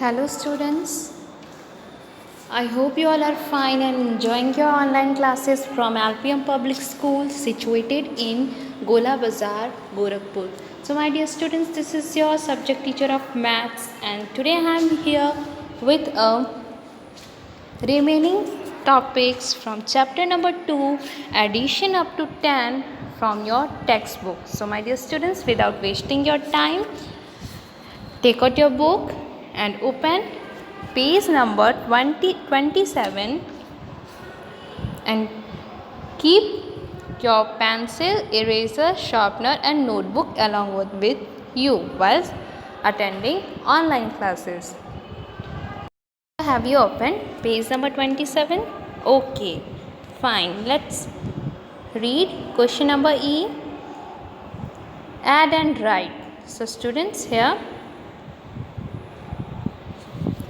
Hello students, I hope you all are fine and enjoying your online classes from LPM Public School situated in Gola Bazar, Gorakhpur. So my dear students, this is your subject teacher of maths and today I am here with a remaining topics from chapter number 2 addition up to 10 from your textbook. So my dear students, without wasting your time, take out your book and open page number 27 and keep your pencil, eraser, sharpener and notebook along with you while attending online classes. Have you opened page number 27? Okay, fine. Let's read question number E. Add and write. So students, here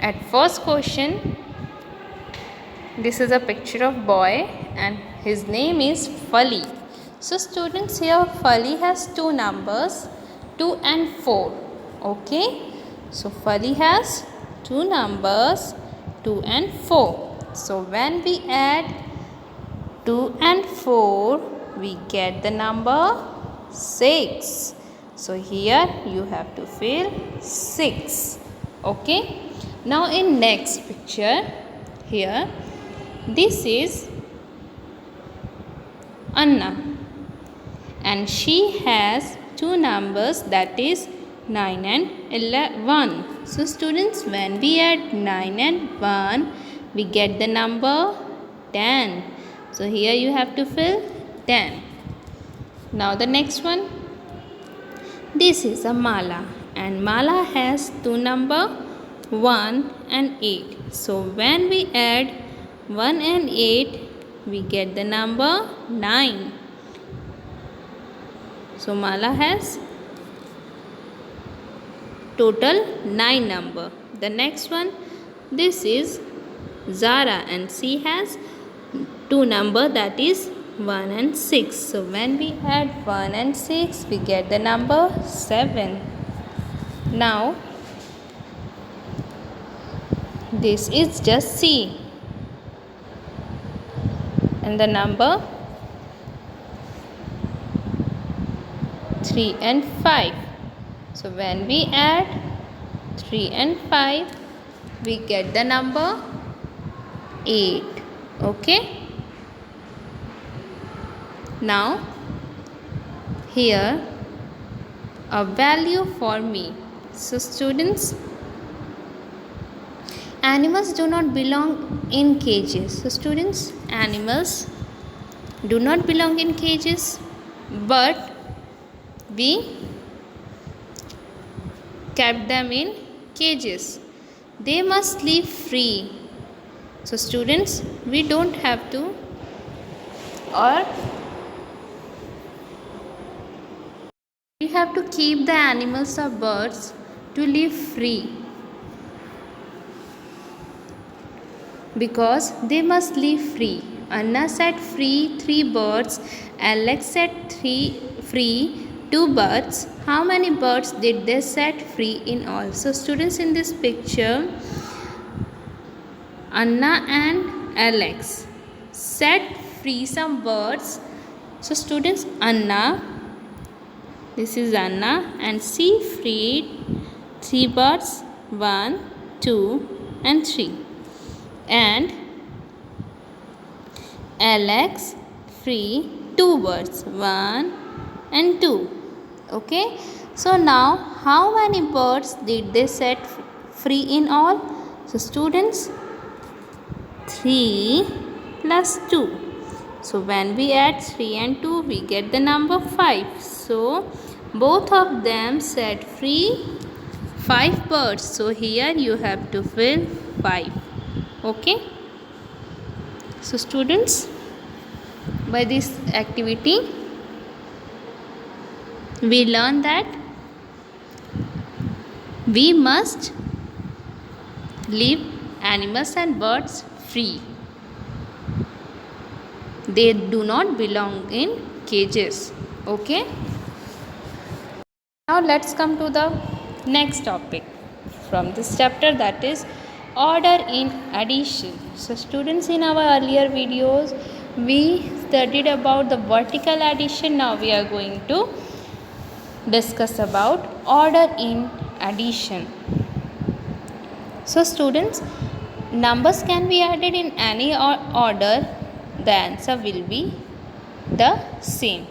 at first question, this is a picture of boy and his name is Fali. So students, here Fali has two numbers 2 and 4. Okay, so Fali has two numbers 2 and 4. So when we add 2 and 4, we get the number 6. So here you have to fill 6. Okay, now in next picture, here this is Anna and she has two numbers, that is 9 and 11. So students, when we add 9 and 1, we get the number 10. So here you have to fill 10. Now the next one, this is a Mala and Mala has two number 1 and 8. So when we add 1 and 8, we get the number 9. So Mala has total 9 number. The next one, this is Zara and she has two number, that is 1 and 6. So when we add 1 and 6, we get the number 7. Now this is just C and the number 3 and 5. So when we add 3 and 5, we get the number 8. Okay. Now here a value for me. So students, animals do not belong in cages. So students, animals do not belong in cages, but we kept them in cages. They must live free. So students, we don't have to, or we have to keep the animals or birds to live free, because they must live free. Anna set free 3 birds, Alex set free 2 birds. How many birds did they set free in all? So students, in this picture, Anna and Alex set free some birds. So students, Anna, this is Anna, and she freed 3 birds, 1, 2 and 3. And Alex free 2 birds, 1 and 2. Okay, so now how many birds did they set free in all? So students, 3 plus 2. So when we add 3 and 2, we get the number 5. So both of them set free 5 birds. So here you have to fill 5. Okay. So students, by this activity, we learn that we must leave animals and birds free. They do not belong in cages. Okay. Now let's come to the next topic. from this chapter, that is order in addition. So students, in our earlier videos we studied about the vertical addition. Now we are going to discuss about order in addition. So students, numbers can be added in any order. The answer will be the same.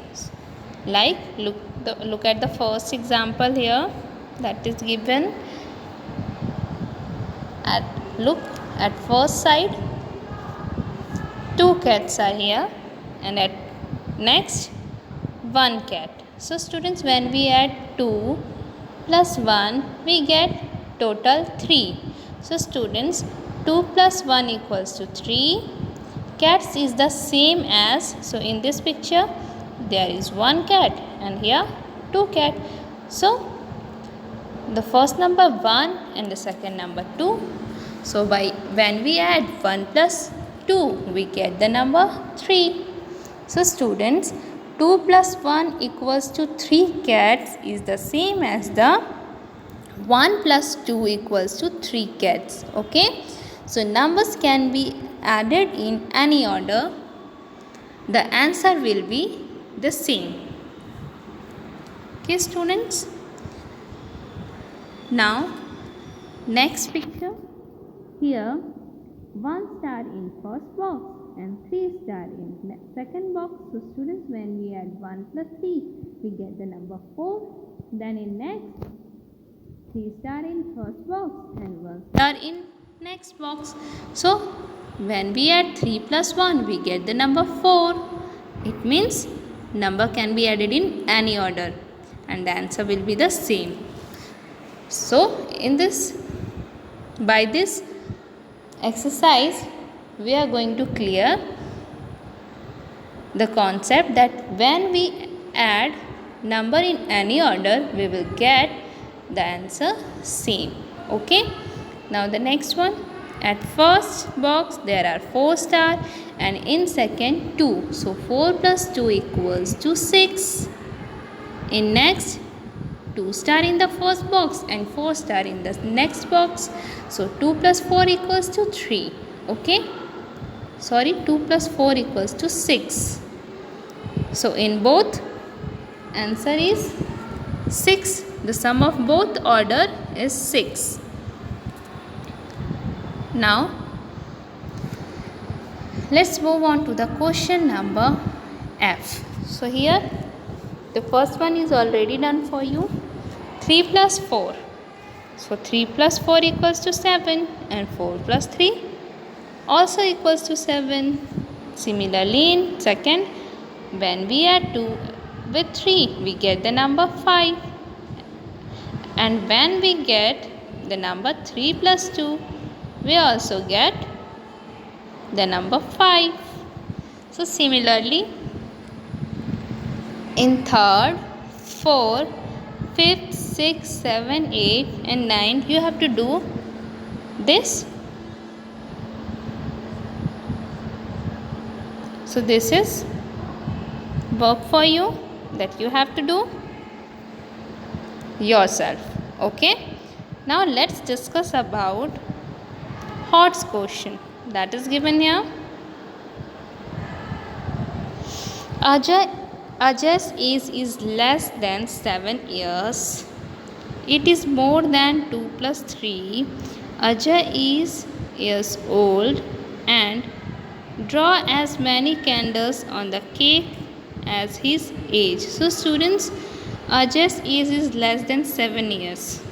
Like look at the first example here that is given. Look at first side, 2 cats are here, and at next 1 cat. So students, when we add 2 plus 1 we get total 3. So students, 2 plus 1 equals to 3. Cats is the same as, so in this picture there is 1 cat and here 2 cat. So the first number 1 and the second number 2. So when we add 1 plus 2 we get the number 3. So students, 2 plus 1 equals to 3 cats is the same as the 1 plus 2 equals to 3 cats. Okay. So numbers can be added in any order. The answer will be the same. Okay students. Now next picture. Here 1 star in first box and 3 star in second box. So students, when we add 1 plus 3 we get the number 4. Then in next, 3 star in first box and 1 star in next box. So when we add 3 plus 1 we get the number 4. It means number can be added in any order and the answer will be the same. So by this exercise we are going to clear the concept that when we add number in any order we will get the answer same. Okay. Now the next one, at first box there are 4 star and in second 2. So 4 plus 2 equals to 6. In next, 2 star in the first box and 4 star in the next box. So 2 plus 4 equals to 3. Okay. 2 plus 4 equals to 6. So in both, answer is 6. The sum of both order is 6. Now let's move on to the question number F. So here the first one is already done for you. 3 plus 4. So 3 plus 4 equals to 7 and 4 plus 3 also equals to 7. Similarly in second, when we add 2 with 3 we get the number 5. And when we get the number 3 plus 2 we also get the number 5. So similarly in third, 4, 5th, 6, 7, 8 and 9 you have to do this. So this is work for you that you have to do yourself. Okay. Now let's discuss about Hodge question that is given here. Ajay's age is less than 7 years. It is more than 2 plus 3. Ajay is years old and draw as many candles on the cake as his age. So students, Ajay's age is less than 7 years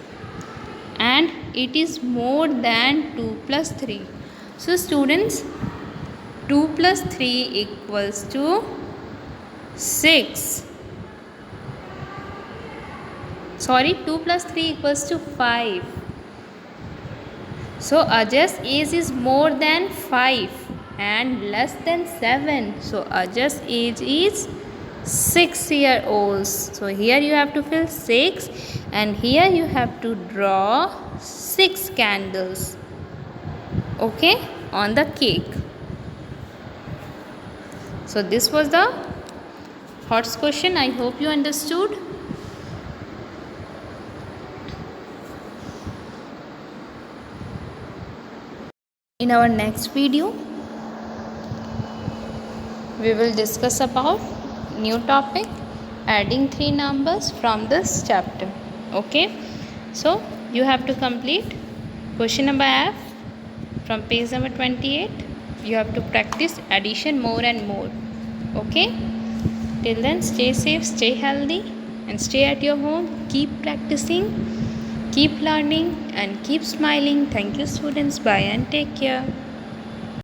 and it is more than 2 plus 3. So students, 2 plus 3 equals to 6. 2 plus 3 equals to 5. So Ajay's age is more than 5 and less than 7. So Ajay's age is 6 years old. So here you have to fill 6 and here you have to draw 6 candles. Okay, on the cake. So this was the Hodge question. I hope you understood. In our next video, we will discuss about new topic, adding three numbers from this chapter. Okay, so you have to complete question number F from page number 28. You have to practice addition more and more. Okay, till then, stay safe, stay healthy, and stay at your home. Keep practicing, keep learning, and keep smiling. Thank you, students. Bye and take care.